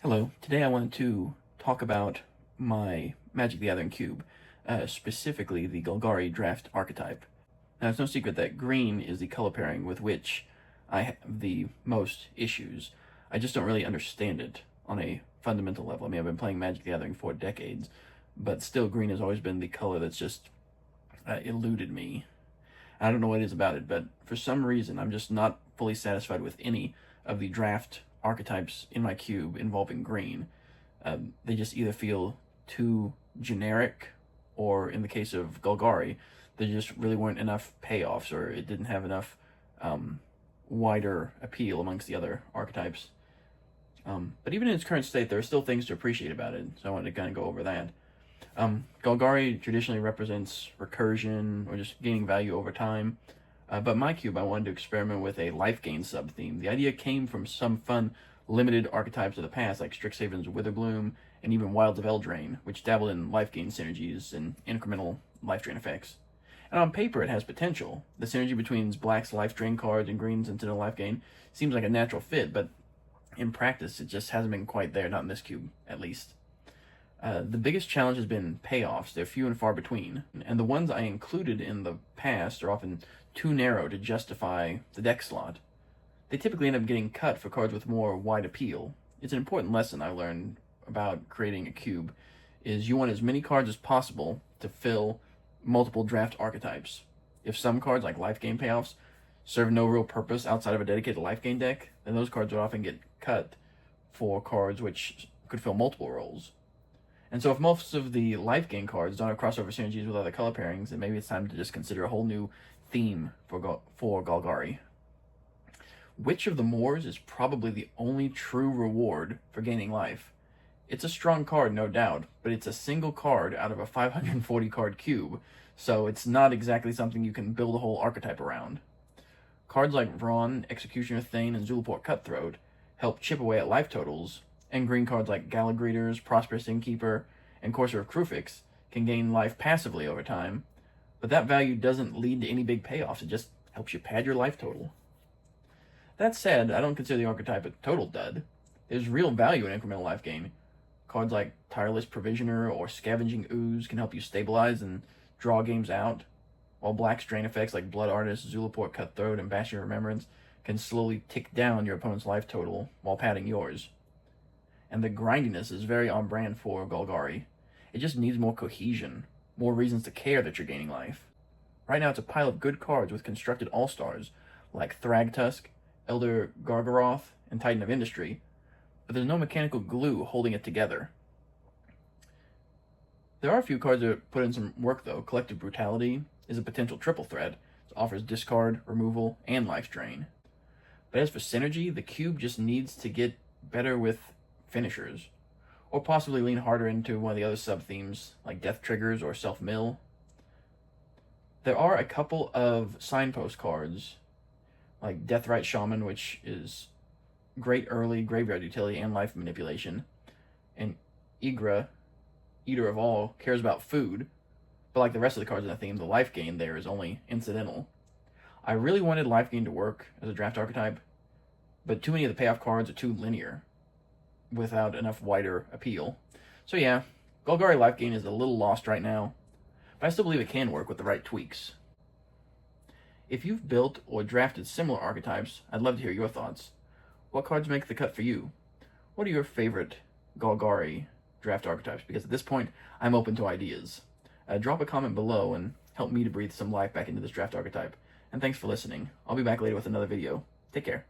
Hello, today I wanted to talk about my Magic the Gathering cube, specifically the Golgari draft archetype. Now, it's no secret that green is the color pairing with which I have the most issues. I just don't really understand it on a fundamental level. I mean, I've been playing Magic the Gathering for decades, but still green has always been the color that's just eluded me. I don't know what it is about it, but for some reason, I'm just not fully satisfied with any of the draft archetypes in my cube involving green. They just either feel too generic, or in the case of Golgari, there just really weren't enough payoffs, or it didn't have enough wider appeal amongst the other archetypes. But even in its current state, there are still things to appreciate about it, so I wanted to kind of go over that. Golgari traditionally represents recursion, or just gaining value over time. But my cube, I wanted to experiment with a Lifegain sub-theme. The idea came from some fun, limited archetypes of the past, like Strixhaven's Witherbloom, and even Wilds of Eldraine, which dabbled in Lifegain synergies and incremental life drain effects. And on paper, it has potential. The synergy between Black's life drain cards and Green's incidental Lifegain seems like a natural fit, but in practice, it just hasn't been quite there, not in this cube, at least. The biggest challenge has been payoffs. They're few and far between, and the ones I included in the past are often too narrow to justify the deck slot. They typically end up getting cut for cards with more wide appeal. It's an important lesson I learned about creating a cube, is you want as many cards as possible to fill multiple draft archetypes. If some cards, like life gain payoffs, serve no real purpose outside of a dedicated life gain deck, then those cards would often get cut for cards which could fill multiple roles. And so if most of the life gain cards don't have crossover synergies with other color pairings, then maybe it's time to just consider a whole new theme for Golgari. Which of the Moors is probably the only true reward for gaining life? It's a strong card, no doubt, but it's a single card out of a 540 card cube, so it's not exactly something you can build a whole archetype around. Cards like Vron, Executioner Thane, and Zulaport Cutthroat help chip away at life totals, and green cards like Galagreeters, Prosperous Innkeeper, and Courser of Kruphix can gain life passively over time, but that value doesn't lead to any big payoffs. It just helps you pad your life total. That said, I don't consider the archetype a total dud. There's real value in incremental life gain. Cards like Tireless Provisioner or Scavenging Ooze can help you stabilize and draw games out, while Black's drain effects like Blood Artist, Zulaport Cutthroat, and Bastion of Remembrance can slowly tick down your opponent's life total while padding yours. And the grindiness is very on brand for Golgari. It just needs more cohesion, more reasons to care that you're gaining life. Right now it's a pile of good cards with constructed all-stars, like Thragtusk, Elder Gargaroth, and Titan of Industry, but there's no mechanical glue holding it together. There are a few cards that put in some work though. Collective Brutality is a potential triple threat. It offers discard, removal, and life drain. But as for synergy, the cube just needs to get better with finishers, or possibly lean harder into one of the other sub-themes like Death Triggers or Self-Mill. There are a couple of signpost cards, like Deathrite Shaman, which is great early graveyard utility and life manipulation, and Igra, Eater of All, cares about food, but like the rest of the cards in the theme, the life gain there is only incidental. I really wanted life gain to work as a draft archetype, but too many of the payoff cards are too linear, without enough wider appeal. So yeah, Golgari Lifegain is a little lost right now, but I still believe it can work with the right tweaks. If you've built or drafted similar archetypes, I'd love to hear your thoughts. What cards make the cut for you? What are your favorite Golgari draft archetypes? Because at this point, I'm open to ideas. Drop a comment below and help me to breathe some life back into this draft archetype. And thanks for listening. I'll be back later with another video. Take care.